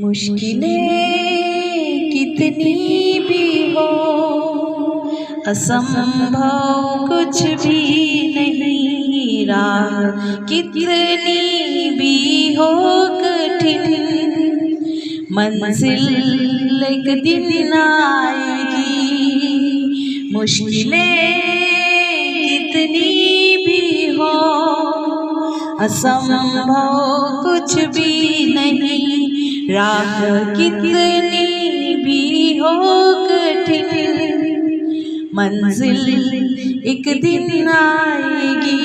मुश्किलें कितनी भी हो, असंभव कुछ भी नहीं। राह कितनी भी हो कठिन, मंजिल एक दिन आएगी। मुश्किलें कितनी भी हो, असंभव कुछ भी नहीं। राह कितनी भी हो कठिन, मंजिल एक दिन आएगी।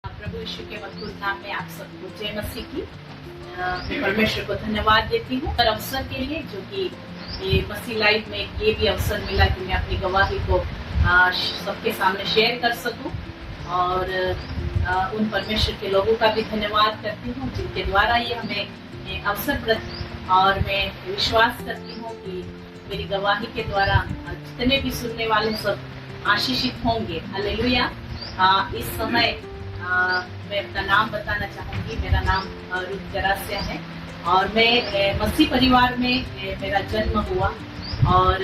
प्रभु यीशु के मधुर नाम में आप सबको जय मसीह की। मैं परमेश्वर को धन्यवाद देती हूँ और अवसर के लिए जो कि ये मसीह लाइफ में ये भी अवसर मिला कि मैं अपनी गवाही को सबके सामने शेयर कर सकूं। और उन परमेश्वर के लोगों का भी धन्यवाद करती हूँ जिनके द्वारा ये हमें अवसर प्रदान। और मैं विश्वास करती हूँ कि मेरी गवाही के द्वारा जितने भी सुनने वाले सब आशीषित होंगे। हालेलुया। इस समय मैं अपना नाम बताना चाहूँगी। मेरा नाम रुत गरासिया है और मैं मसीह परिवार में मेरा जन्म हुआ और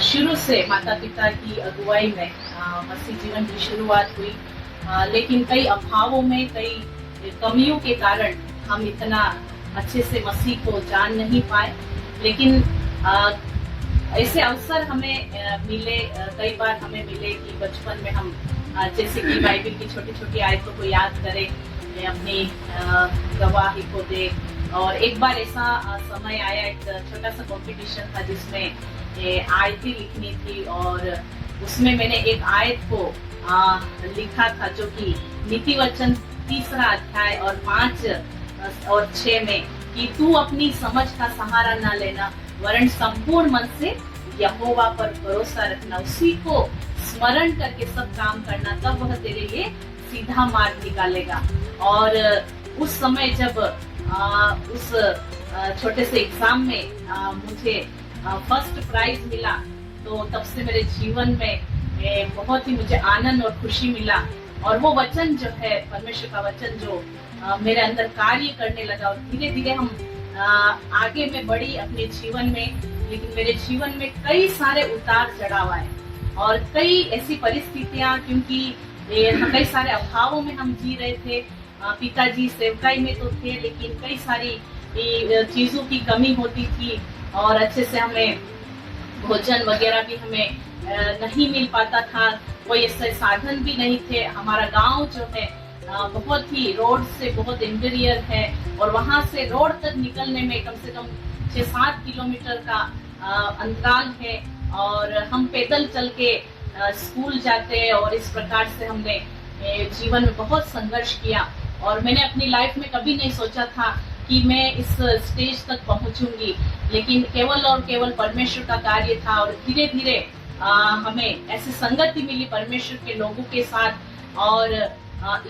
शुरू से माता पिता की अगुवाई में मसीह जीवन की शुरुआत हुई। लेकिन कई अभावों में, कई कमियों के कारण हम इतना अच्छे से मसीह को जान नहीं पाए। लेकिन ऐसे अवसर हमें मिले, कई बार हमें मिले कि बचपन में हम जैसे कि बाइबल की छोटी छोटी आयतों को याद करें, अपनी गवाही को दे। और एक बार ऐसा समय आया, एक छोटा सा कंपटीशन था जिसमें आयतें लिखनी थी और उसमें मैंने एक आयत को लिखा था जो कि नीति वचन 3 अध्याय और 5 और 6 में कि तू अपनी समझ का सहारा ना लेना वरन संपूर्ण मन से यहोवा पर भरोसा रखना, उसी को स्मरण करके सब काम करना, तब वह तेरे लिए सीधा मार्ग निकालेगा। और उस समय जब उस छोटे से एग्जाम में मुझे फर्स्ट प्राइज मिला तो तब से मेरे जीवन में बहुत ही मुझे आनंद और खुशी मिला। और वो वचन जो है, परमेश्वर का वचन जो मेरे अंदर कार्य करने लगा और धीरे धीरे हम आगे में बढ़ी अपने जीवन में। लेकिन मेरे जीवन में कई सारे उतार चढ़ाव आए और कई ऐसी परिस्थितियां, क्योंकि कई सारे अभावों में हम जी रहे थे। पिताजी सेवकाई में तो थे लेकिन कई सारी चीजों की कमी होती थी और अच्छे से हमें भोजन वगैरह भी हमें नहीं मिल पाता था। कोई ऐसे साधन भी नहीं थे। हमारा गांव जो है बहुत ही रोड से बहुत इंटीरियर है और वहां से रोड तक निकलने में कम से कम 6-7 किलोमीटर का अंतराल है और हम पैदल चल के स्कूल जाते। और इस प्रकार से हमने जीवन में बहुत संघर्ष किया और मैंने अपनी लाइफ में कभी नहीं सोचा था कि मैं इस स्टेज तक पहुंचूंगी। लेकिन केवल और केवल परमेश्वर का कार्य था और धीरे धीरे हमें ऐसी संगति मिली परमेश्वर के लोगों के साथ। और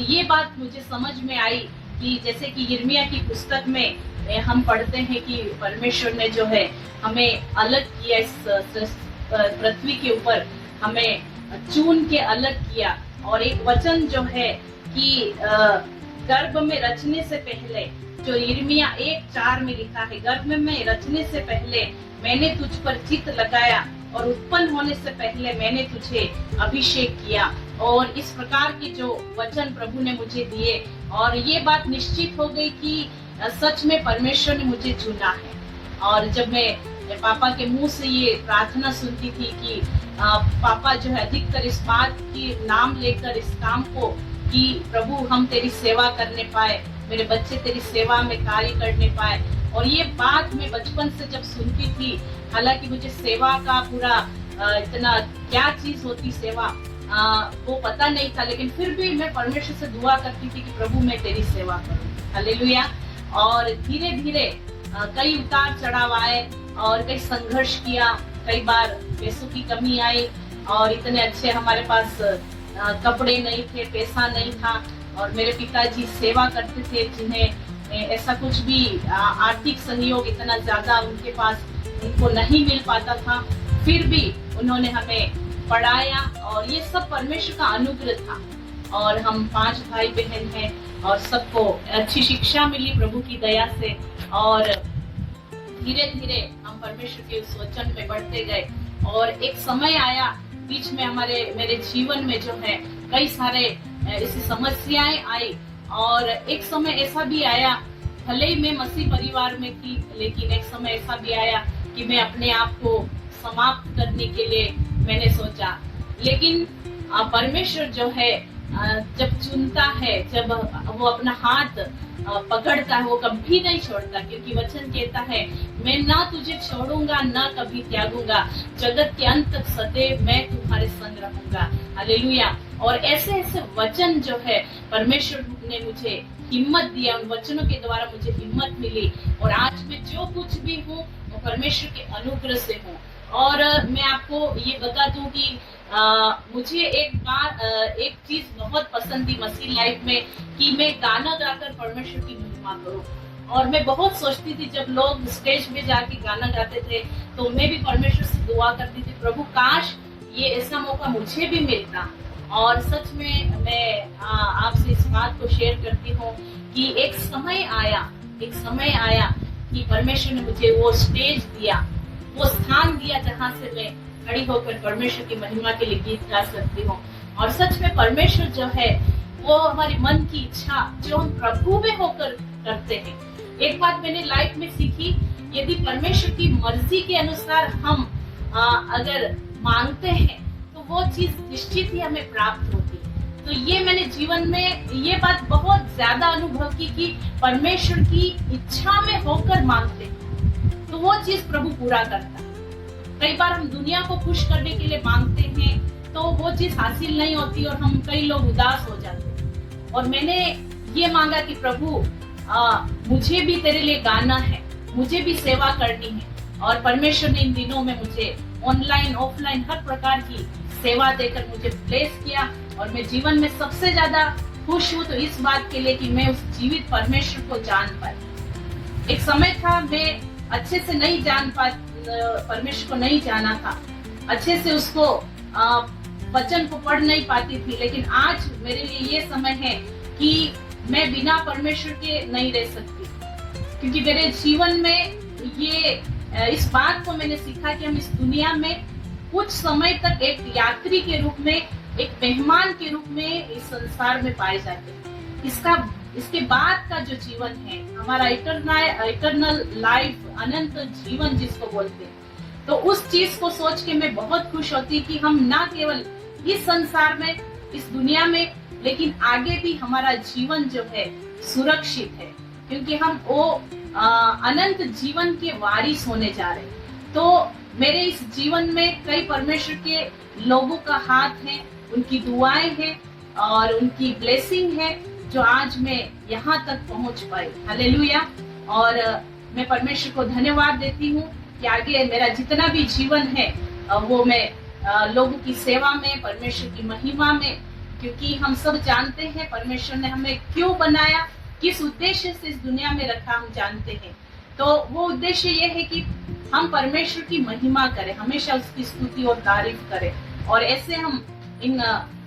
ये बात मुझे समझ में आई कि जैसे कि यिर्मयाह की पुस्तक में हम पढ़ते हैं कि परमेश्वर ने जो है हमें अलग किया, इस पृथ्वी के ऊपर हमें चुन के अलग किया। और एक वचन जो है कि गर्भ में रचने से पहले, जो यिर्मयाह 1:4 में लिखा है, गर्भ में रचने से पहले मैंने तुझ पर चित्त लगाया और उत्पन्न होने से पहले मैंने तुझे अभिषेक किया। और इस प्रकार के जो वचन प्रभु ने मुझे दिए और ये बात निश्चित हो गई कि सच में परमेश्वर ने मुझे चुना है। और जब मैं पापा के मुंह से ये प्रार्थना सुनती थी कि पापा जो है अधिकतर इस बात की नाम लेकर इस काम को कि प्रभु हम तेरी सेवा करने पाए, मेरे बच्चे तेरी सेवा में कार्य करने पाए। और ये बात मैं बचपन से जब सुनती थी, हालांकि मुझे सेवा का पूरा इतना क्या चीज होती सेवा वो पता नहीं था, लेकिन फिर भी मैं परमेश्वर से दुआ करती थी कि प्रभु मैं तेरी सेवा करूं। हालेलुया। और धीरे धीरे कई उतार चढ़ाव आए और कई संघर्ष किया। कई बार पैसों की कमी आई और इतने अच्छे हमारे पास कपड़े नहीं थे, पैसा नहीं था। और मेरे पिताजी सेवा करते थे जिन्हें ऐसा कुछ भी आर्थिक सहयोग इतना ज्यादा उनके पास उनको नहीं मिल पाता था। फिर भी उन्होंने हमें पढ़ाया और और ये सब परमेश्वर का अनुग्रह था। और हम 5 भाई बहन हैं और सबको अच्छी शिक्षा मिली प्रभु की दया से, और धीरे धीरे हम परमेश्वर के उस वचन में बढ़ते गए। और एक समय आया बीच में मेरे जीवन में जो है कई सारे ऐसी समस्याएं आई, और एक समय ऐसा भी आया, भले ही मैं मसीह परिवार में थी, लेकिन एक समय ऐसा भी आया कि मैं अपने आप को समाप्त करने के लिए मैंने सोचा। लेकिन परमेश्वर जो है जब चुनता है, जब वो अपना हाथ पकड़ता है, वो कभी नहीं छोड़ता, क्योंकि वचन कहता है मैं ना तुझे छोड़ूंगा ना कभी त्यागूंगा, जगत के अंत तक सदैव मैं तुम्हारे संग रहूंगा। हालेलुया। और ऐसे ऐसे वचन जो है परमेश्वर ने मुझे हिम्मत दिया, उन वचनों के द्वारा मुझे हिम्मत मिली, और आज मैं जो कुछ भी हूँ वो परमेश्वर के अनुग्रह से हूँ। और मैं आपको ये बता दूं कि मुझे एक चीज बहुत पसंद थी मसीह लाइफ में, कि मैं गाना गाकर परमेश्वर की महिमा करूं। और मैं बहुत सोचती थी, जब लोग स्टेज पे जाके गाना गाते थे तो मैं भी परमेश्वर से दुआ करती थी, प्रभु काश ये ऐसा मौका मुझे भी मिलता। और सच में मैं आपसे इस बात को शेयर करती हूँ कि एक समय आया कि परमेश्वर ने मुझे वो स्टेज दिया, वो स्थान दिया जहाँ से मैं खड़ी होकर परमेश्वर की महिमा के लिए गीत गा सकती हूँ। और सच में परमेश्वर जो है वो हमारी मन की इच्छा जो हम प्रभु में होकर करते हैं। एक बात मैंने लाइफ में सीखी, यदि परमेश्वर की मर्जी के अनुसार हम अगर मांगते हैं तो वो चीज निश्चित ही हमें प्राप्त होती। तो ये मैंने जीवन में ये बात बहुत ज्यादा अनुभव की कि परमेश्वर की इच्छा में होकर मांगते हैं तो वो चीज प्रभु पूरा करता। कई बार हम दुनिया को खुश करने के लिए मांगते हैं तो वो चीज हासिल नहीं होती और हम कई लोग उदास हो जाते हैं। और मैंने ये मांगा कि प्रभु मुझे भी तेरे लिए गाना है, मुझे भी सेवा करनी है। और परमेश्वर ने इन दिनों में मुझे ऑनलाइन ऑफलाइन हर प्रकार की सेवा देकर मुझे ब्लेस किया। और मैं जीवन में सबसे ज्यादा खुश हूँ तो इस बात के लिए कि मैं उस जीवित परमेश्वर को जान पाई। एक समय था मैं अच्छे से नहीं जान परमेश्वर को नहीं जाना था, अच्छे से उसको वचन को पढ़ नहीं पाती थी। लेकिन आज मेरे लिए ये समय है कि मैं बिना परमेश्वर के नहीं रह सकती, क्योंकि मेरे जीवन में ये इस बात को मैंने सीखा कि हम इस दुनिया में कुछ समय तक एक यात्री के रूप में, एक मेहमान के रूप में इस संसार में पाए जाते हैं। इसके बाद का जो जीवन है हमारा इटर्नल लाइफ, अनंत जीवन जिसको बोलते हैं, तो उस चीज को सोच के मैं बहुत खुश होती कि हम ना केवल इस संसार में, इस दुनिया में, लेकिन आगे भी हमारा जीवन जो है सुरक्षित है, क्योंकि हम वो अनंत जीवन के वारिस होने जा रहे हैं। तो मेरे इस जीवन में कई परमेश्वर के लोगों का हाथ है, उनकी दुआएं हैं और उनकी ब्लेसिंग है जो आज मैं यहाँ तक पहुँच पाई। हालेलुया। और मैं परमेश्वर को धन्यवाद देती हूँ कि आगे मेरा जितना भी जीवन है वो मैं लोगों की सेवा में, परमेश्वर की महिमा में, क्योंकि हम सब जानते हैं परमेश्वर ने हमें क्यों बनाया, किस उद्देश्य से इस दुनिया में रखा, हम जानते हैं। तो वो उद्देश्य ये है कि हम परमेश्वर की महिमा करें, हमेशा उसकी स्तुति और तारीफ करें, और ऐसे हम इन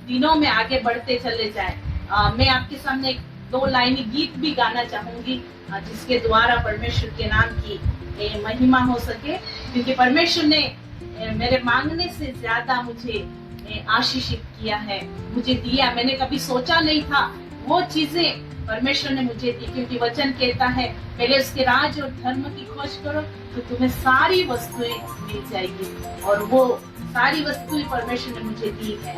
दिनों में आगे बढ़ते चले जाएं। मैं आपके सामने 2 लाइनी गीत भी गाना चाहूंगी जिसके द्वारा परमेश्वर के नाम की महिमा हो सके, क्योंकि परमेश्वर ने मेरे मांगने से ज्यादा मुझे आशीषित किया है, मुझे दिया। मैंने कभी सोचा नहीं था वो चीजें परमेश्वर ने मुझे दी, क्योंकि वचन कहता है पहले उसके राज और धर्म की खोज करो तो तुम्हें सारी वस्तुएं मिल जाएगी, और वो सारी वस्तुएं परमेश्वर ने मुझे दी है।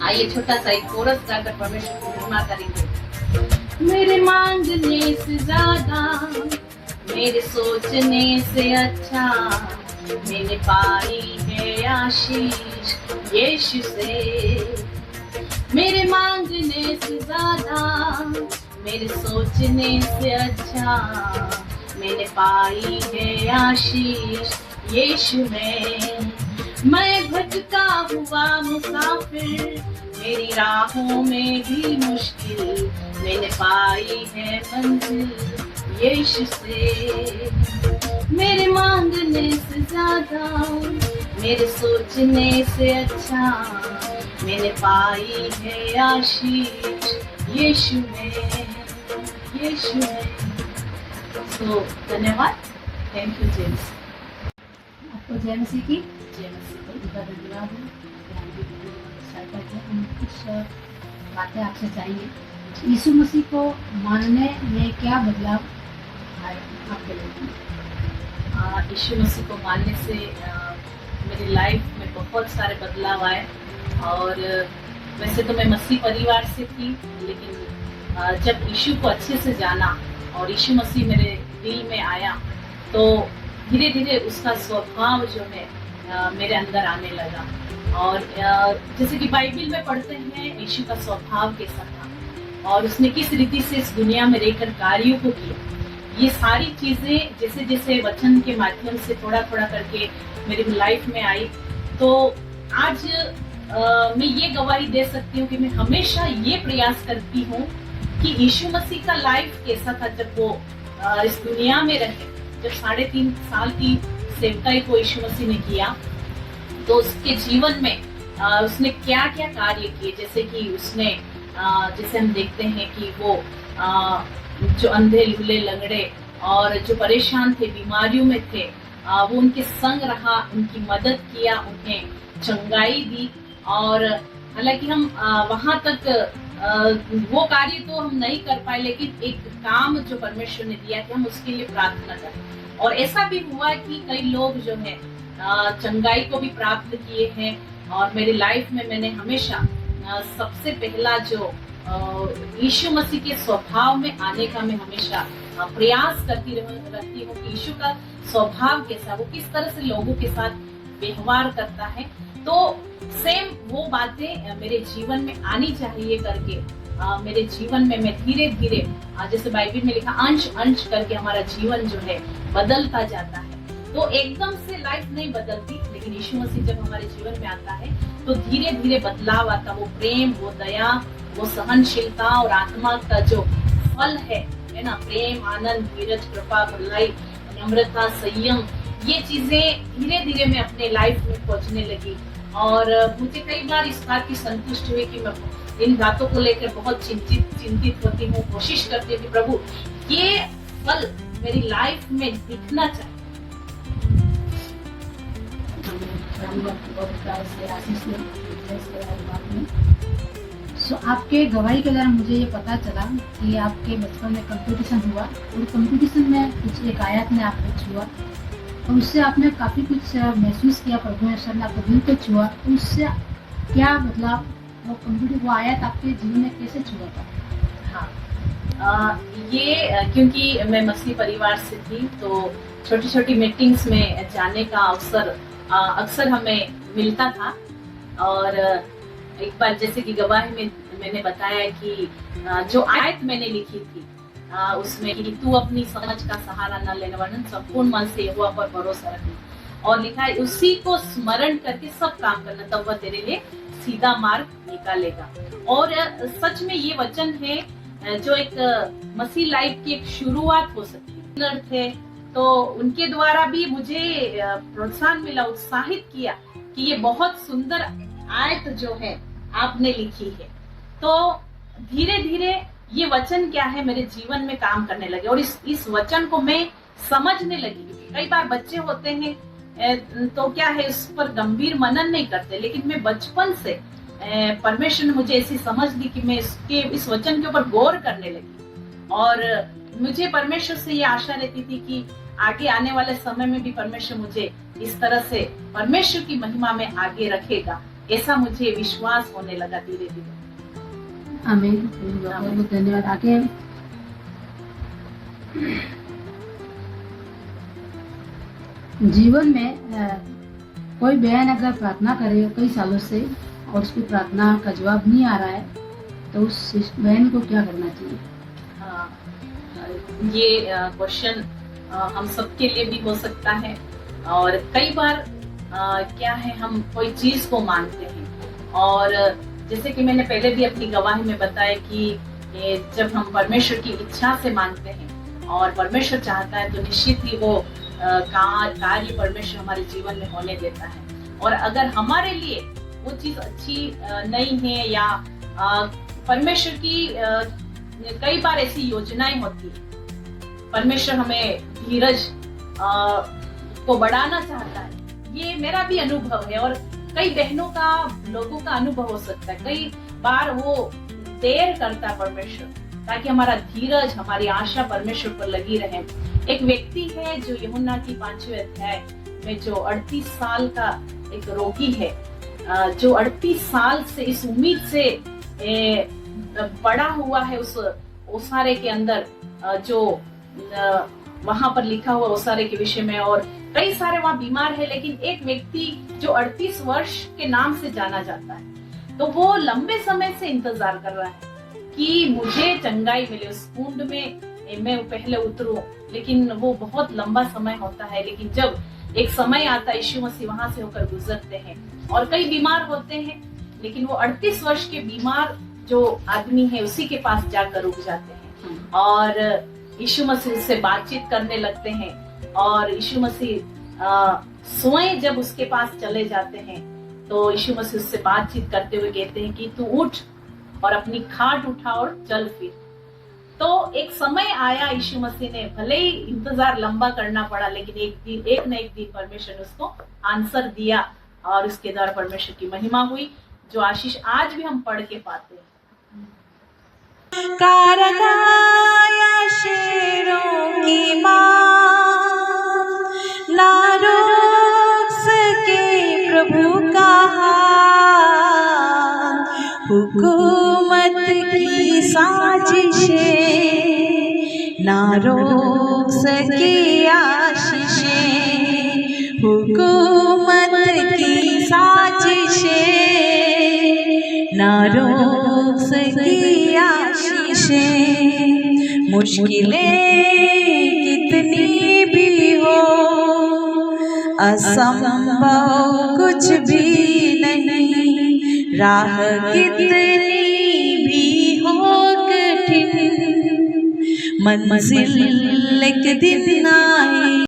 आइए छोटा सा एक कोरस गाकर परमेश्वर को महिमा करेंगे। मेरे मांगने से ज्यादा, मेरे सोचने से अच्छा, मैंने पाई है आशीष यीशु से। मेरे मांगने से ज्यादा, मेरे सोचने से अच्छा, मैंने पाई है आशीष यीशु में। मैं भटका हुआ मुसाफिर, मेरी राहों में भी मुश्किल, मैंने पाई है मंजिल यीशु से। मेरे मांगने से ज्यादा, मेरे सोचने से अच्छा मैंने पाई है आशीष यीशु में, यीशु में। तो धन्यवाद, थैंक यू जेम्स। आपको जय मसीह की जय मसीह। धन्यवाद। हम कुछ बातें आपसे चाहिए। यीशु मसीह को मानने में क्या बदलाव आए आपके लिए? यीशु मसीह को मानने से मेरी लाइफ में बहुत सारे बदलाव आए। और वैसे तो मैं मसीह परिवार से थी, लेकिन जब यीशु को अच्छे से जाना और यीशु मसीह मेरे दिल में आया तो धीरे धीरे उसका स्वभाव जो है मेरे अंदर आने लगा। और जैसे कि बाइबल में पढ़ते हैं यीशु का स्वभाव कैसा था और उसने किस रीति से इस दुनिया में रहकर कार्यों को किया, ये सारी चीजें जैसे जैसे वचन के माध्यम से थोड़ा थोड़ा करके मेरी लाइफ में आई। तो आज मैं ये गवाही दे सकती हूँ कि मैं हमेशा ये प्रयास करती हूँ कि यीशु मसीह का लाइफ कैसा था जब वो इस दुनिया में रहे। जब 3.5 साल की सेवकाई को यीशु मसीह ने किया तो उसके जीवन में उसने क्या क्या कार्य किए, जैसे कि उसने जैसे हम देखते हैं कि वो जो अंधे लूले लंगड़े और जो परेशान थे, बीमारियों में थे, वो उनके संग रहा, उनकी मदद किया, उन्हें चंगाई दी। और हालांकि हम वहां तक वो कार्य तो हम नहीं कर पाए, लेकिन एक काम जो परमेश्वर ने दिया कि हम उसके लिए प्रार्थना करें। और ऐसा भी हुआ कि कई लोग जो है चंगाई को भी प्राप्त किए हैं। और मेरी लाइफ में मैंने हमेशा सबसे पहला जो यीशु मसीह के स्वभाव में आने का मैं हमेशा प्रयास करती रहती हूँ कि यीशु का स्वभाव कैसा, वो किस तरह से लोगों के साथ व्यवहार करता है। तो सेम वो बातें मेरे जीवन में आनी चाहिए करके मेरे जीवन में मैं धीरे धीरे जैसे बाइबल में लिखा अंश अंश करके हमारा जीवन जो है बदलता जाता है। तो एकदम से लाइफ नहीं बदलती, लेकिन यीशु मसीह जब हमारे जीवन में आता है तो धीरे धीरे बदलाव आता। वो प्रेम, वो दया, वो सहनशीलता और आत्मा का जो फल है ना, प्रेम, आनंद, धीरज, कृपा, भलाई, नम्रता, संयम, ये चीजें धीरे धीरे मैं अपने लाइफ में पहुंचने लगी। और मुझे कई बार इस बात की संतुष्टि हुई कि मैं इन बातों को लेकर बहुत चिंतित होती हूँ, कोशिश करती हूँ कि प्रभु ये फल मेरी लाइफ में दिखना चाहिए। आपके गवाही के दौरान मुझे ये पता चला कि आपके बचपन में कंपटीशन हुआ और कंपटीशन में कुछ एक आयत में आपको छुआ और उससे आपने काफ़ी कुछ महसूस किया, प्रभु ने आपको दिल को छुआ। तो उससे क्या बदलाव, वो आयत आपके जीवन में कैसे छुआ था? हाँ, ये क्योंकि मैं मसीह परिवार से थी तो छोटी छोटी मीटिंग्स में जाने का अवसर अक्सर हमें मिलता था। और एक बार जैसे कि गवाही में मैंने बताया कि जो आयत मैंने लिखी थी उसमें कि तू अपनी समझ का सहारा न लेने वरन संपूर्ण मन से यहोवा पर भरोसा रखना, और लिखा है उसी को स्मरण करके सब काम करना, तब वह तेरे लिए सीधा मार्ग निकालेगा। और सच में ये वचन है जो एक मसीह लाइफ की एक शुरुआत हो सकती है थे, तो उनके द्वारा भी मुझे प्रोत्साहन मिला, उत्साहित किया कि ये बहुत सुंदर आयत जो है आपने लिखी है। तो धीरे धीरे ये वचन क्या है मेरे जीवन में काम करने लगे और इस वचन को मैं समझने लगी। कई बार बच्चे होते हैं तो क्या है इस पर गंभीर मनन नहीं करते, लेकिन मैं बचपन से परमेश्वर ने मुझे ऐसी समझ दी कि मैं इस वचन के ऊपर गौर करने लगी। और मुझे परमेश्वर से ये आशा रहती थी कि आगे आने वाले समय में भी परमेश्वर मुझे इस तरह से परमेश्वर की महिमा में आगे रखेगा, ऐसा मुझे विश्वास होने लगा धीरे धीरे। आमीन। बहुत धन्यवाद। आगे जीवन में कोई बहन अगर प्रार्थना करे कई सालों से और उसकी प्रार्थना का जवाब नहीं आ रहा है तो उस बहन को क्या करना चाहिए? ये क्वेश्चन हम सबके लिए भी हो सकता है। और कई बार क्या है हम कोई चीज को मानते हैं और जैसे कि मैंने पहले भी अपनी गवाही में बताया कि जब हम परमेश्वर की इच्छा से मांगते हैं और परमेश्वर चाहता है तो निश्चित ही वो कार्य परमेश्वर हमारे जीवन में होने देता है। और अगर हमारे लिए वो चीज अच्छी नहीं है या परमेश्वर की कई बार ऐसी योजनाएं होती है, परमेश्वर हमें धीरज को बढ़ाना चाहता है। ये मेरा भी अनुभव है और कई बहनों का, लोगों का अनुभव हो सकता है। कई बार वो देर करता है परमेश्वर, ताकि हमारा धीरज, हमारी आशा परमेश्वर पर लगी रहे। एक व्यक्ति है जो यूहन्ना की 5वें अध्याय में जो 38 साल का एक रोगी है, जो 38 साल से इस उम्मीद से बड़ा हुआ है उस ओसारे के अंदर, जो वहां पर लिखा हुआ ओसारे के विषय में, और कई सारे वहां बीमार है, लेकिन एक व्यक्ति जो 38 वर्ष के नाम से जाना जाता है, तो वो लंबे समय से इंतजार कर रहा है कि मुझे चंगाई मिले, उस कुंड में मैं पहले उतरूं। लेकिन वो बहुत लंबा समय होता है। लेकिन जब एक समय आता है, यीशु मसीह वहां से होकर गुजरते हैं और कई बीमार होते हैं, लेकिन वो 38 वर्ष के बीमार जो आदमी है उसी के पास जाकर रुक जाते हैं और यीशु मसीह से बातचीत करने लगते हैं। और यीशु मसीह स्वयं जब उसके पास चले जाते हैं तो यीशु मसीह उससे बातचीत करते हुए कहते हैं कि तू उठ और अपनी खाट उठा और चल फिर। तो एक समय आया, यीशु मसीह ने भले ही इंतजार लंबा करना पड़ा, लेकिन एक न एक दिन परमेश्वर ने उसको आंसर दिया और उसके द्वारा परमेश्वर की महिमा हुई, जो आशीष आज भी हम पढ़ के पाते हैं। कारगाया शेरों की मां, ना रोक सके प्रभु का हाथ, हुकूमत की साजिशें ना रोक सके आशीषें, हुकूमत की साजिशें ना रोक सके आशीषें। मुश्किलें कितनी भी हो, असंभव कुछ भी नहीं, राह कितनी भी हो कठिन, मंजिल एक दिन आए।